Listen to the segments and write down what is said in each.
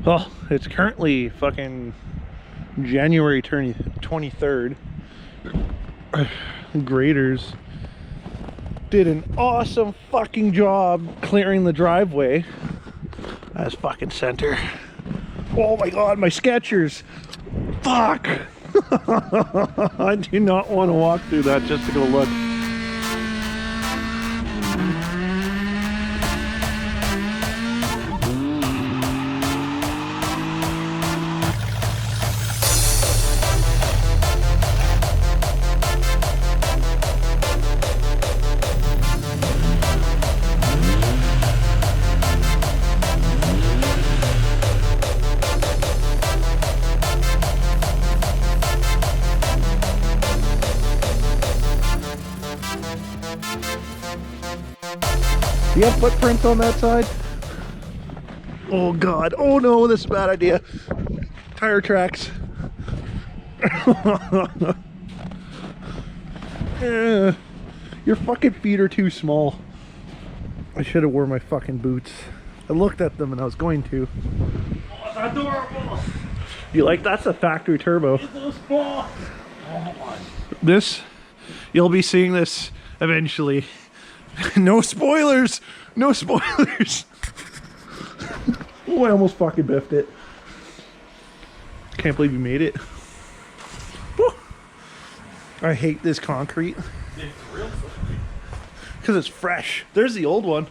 Well, it's currently fucking January 23rd. Graders did an awesome fucking job clearing the driveway. That's fucking center. Oh my god, my Skechers. Fuck. I do not want to walk through that just to go look. Do you have footprints on that side? Oh god, oh no, this is a bad idea. Tire tracks. Your fucking feet are too small. I should have worn my fucking boots. I looked at them and I was going to. Oh, it's adorable! You like that's a factory turbo. It's so small! Oh, This, you'll be seeing this eventually. No spoilers! No spoilers! Oh, I almost fucking biffed it. Can't believe you made it. Woo. I hate this concrete. it's real fluffy. Because it's fresh. There's the old one.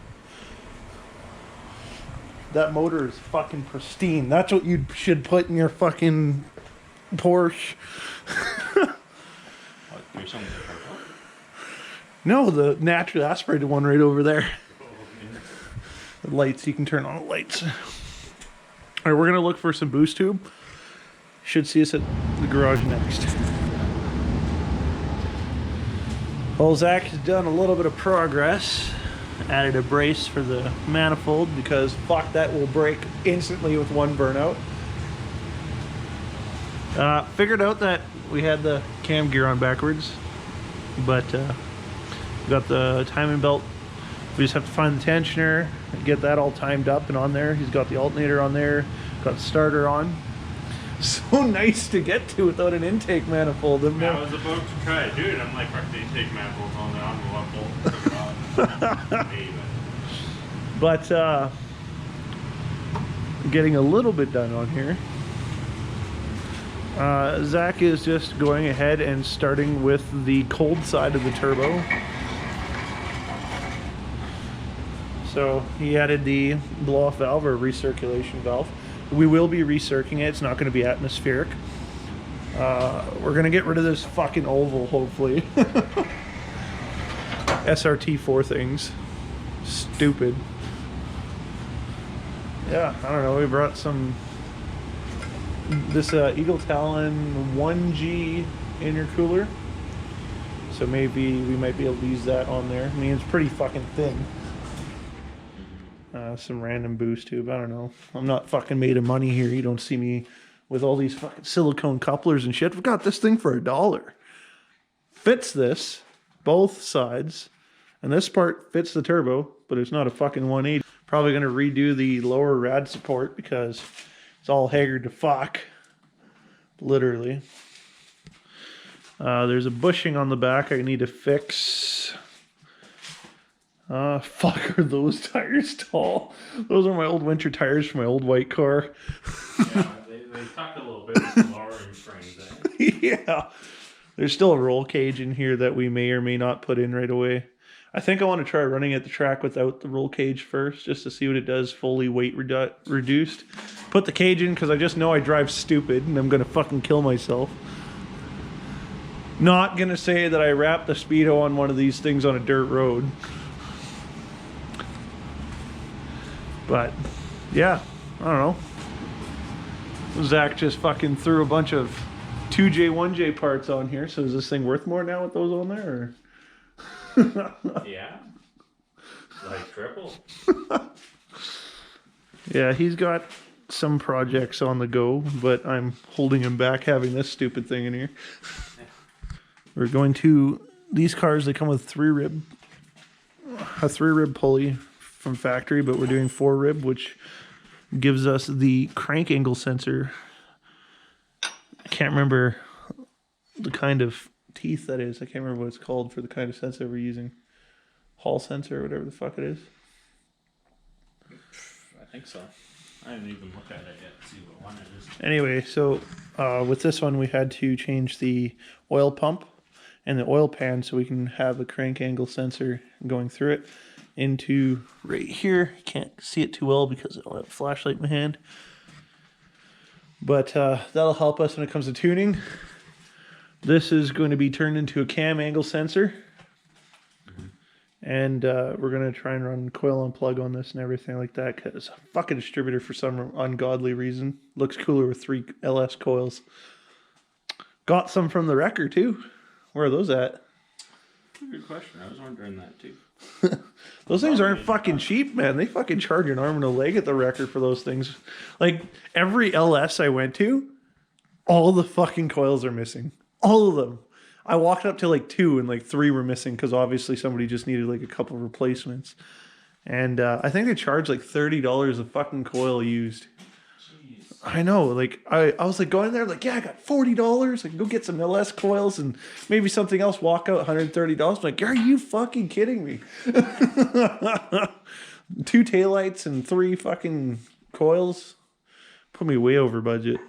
That motor is fucking pristine. That's what you should put in your fucking Porsche. What, there's something to turn on? No, the naturally aspirated one right over there. The lights, you can turn on the lights. All right, we're gonna look for some boost tube. Should see us at the garage next. Well, Zach has done a little bit of progress. Added a brace for the manifold because fuck, that will break instantly with one burnout. Figured out that we had the cam gear on backwards, but we got the timing belt. We just have to find the tensioner, get that all timed up and on there. He's got the alternator on there, got the starter on. So nice to get to without an intake manifold. I was about to try to do it. I'm like, fuck, the intake manifold's on there. I'm going to But getting a little bit done on here. Zach is just going ahead and starting with the cold side of the turbo. So he added the blow-off valve or recirculation valve. We will be recircing it. It's not going to be atmospheric. We're going to get rid of this fucking oval, hopefully. SRT4 things. Stupid. Yeah, I don't know. We brought some... This Eagle Talon 1G intercooler. So maybe we might be able to use that on there. I mean, it's pretty fucking thin. Some random boost tube. I don't know. I'm not fucking made of money here. You don't see me with all these fucking silicone couplers and shit. We've got this thing for $1. Fits this, both sides. And this part fits the turbo, but it's not a fucking 180. Probably going to redo the lower rad support because it's all haggard to fuck. Literally. There's a bushing on the back I need to fix. Fuck, are those tires tall? Those are my old winter tires for my old white car. Yeah, they tuck a little bit with the lowering springs, eh? Yeah. There's still a roll cage in here that we may or may not put in right away. I think I want to try running at the track without the roll cage first, just to see what it does fully weight reduced. Put the cage in because I just know I drive stupid and I'm going to fucking kill myself. Not going to say that I wrapped the Speedo on one of these things on a dirt road. But, yeah, I don't know. Zach just fucking threw a bunch of 2J, 1J parts on here. So is this thing worth more now with those on there? Or? Yeah. Like triple. Yeah, he's got some projects on the go, but I'm holding him back having this stupid thing in here. We're going to... These cars, they come with a 3-rib pulley from factory, but we're doing 4-rib, which gives us the crank angle sensor. I can't remember the kind of teeth that is. I can't remember what it's called for the kind of sensor we're using. Hall sensor or whatever the fuck it is. I think so. I didn't even look at it yet to see what one it is. Anyway, so with this one, we had to change the oil pump and the oil pan so we can have a crank angle sensor going through it into right here. Can't see it too well because I don't have a flashlight in my hand. But that'll help us when it comes to tuning. This is going to be turned into a cam angle sensor. And we're going to try and run coil on plug on this and everything like that because fucking distributor for some ungodly reason. Looks cooler with 3 LS coils. Got some from the wrecker too. Where are those at? Good question. I was wondering that too. Those things aren't fucking cheap, man. They fucking charge an arm and a leg at the wrecker for those things. Like every LS I went to, all the fucking coils are missing. All of them. I walked up to like 2 and like 3 were missing because obviously somebody just needed like a couple replacements. And I think they charge like $30 a fucking coil used. Jeez. I know, like I was like going there like, yeah, I got $40. I can go get some LS coils and maybe something else, walk out $130. I'm like, are you fucking kidding me? 2 taillights and 3 fucking coils. Put me way over budget.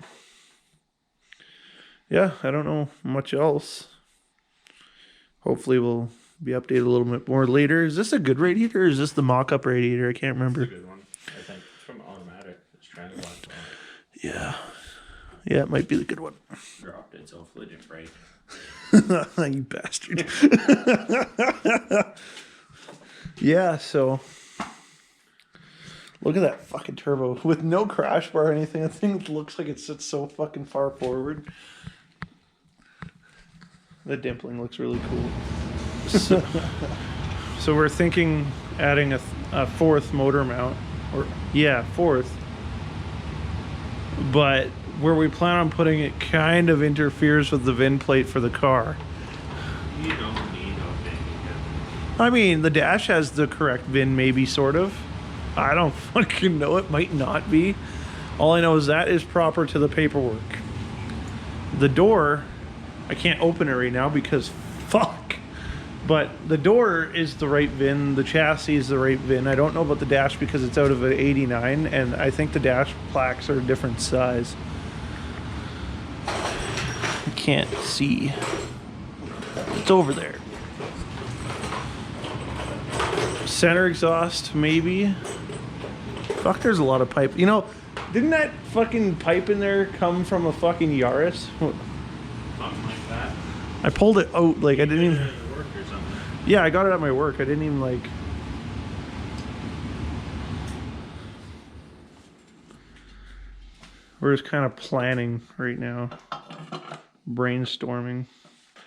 Yeah, I don't know much else. Hopefully we'll be updated a little bit more later. Is this a good radiator or is this the mock-up radiator? I can't remember. It's a good one. I think it's from automatic. It's trying to watch on. Yeah. Yeah, it might be the good one. Dropped it, so hopefully it didn't break. You bastard. Yeah, so look at that fucking turbo with no crash bar or anything. The thing looks like it sits so fucking far forward. The dimpling looks really cool. So we're thinking adding a 4th motor mount, or yeah, 4th. But where we plan on putting it kind of interferes with the VIN plate for the car. You don't need a thing. I mean, the dash has the correct VIN, maybe, sort of. I don't fucking know. It might not be. All I know is that is proper to the paperwork. The door, I can't open it right now because fuck. But the door is the right VIN. The chassis is the right VIN. I don't know about the dash because it's out of an 89, and I think the dash plaques are a different size. I can't see. It's over there. Center exhaust, maybe. Fuck, there's a lot of pipe. You know, didn't that fucking pipe in there come from a fucking Yaris? Something like that. I pulled it out, like I didn't even... It worked or something. Yeah, I got it at my work. I didn't even like... We're just kind of planning right now. Brainstorming.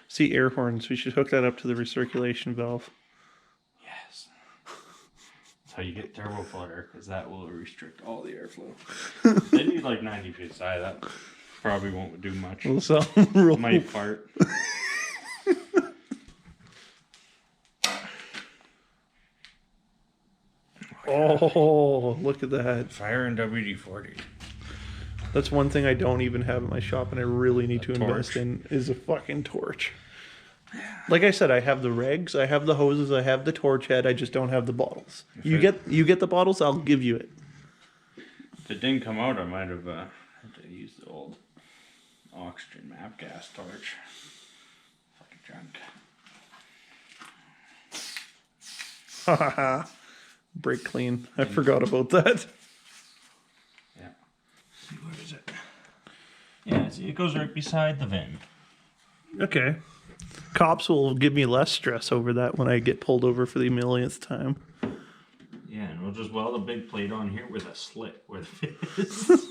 See, air horns. We should hook that up to the recirculation valve. Yes. That's how you get turbo flutter, because that will restrict all the airflow. They need like 90 psi. That probably won't do much. We'll sell real... Might fart. Oh, look at that. Fire and WD-40. That's one thing I don't even have in my shop and I really need to invest torch. in is a fucking torch. Like I said, I have the regs, I have the hoses, I have the torch head, I just don't have the bottles. You get the bottles, I'll give you it. If it didn't come out, I might have had to use the old oxygen map gas torch. Fucking junk. Haha. Brake clean. I forgot about that. Yeah. See, where is it? Yeah, see, it goes right beside the VIN. Okay. Cops will give me less stress over that when I get pulled over for the millionth time. Yeah, and we'll just weld a big plate on here with a slit where the VIN is.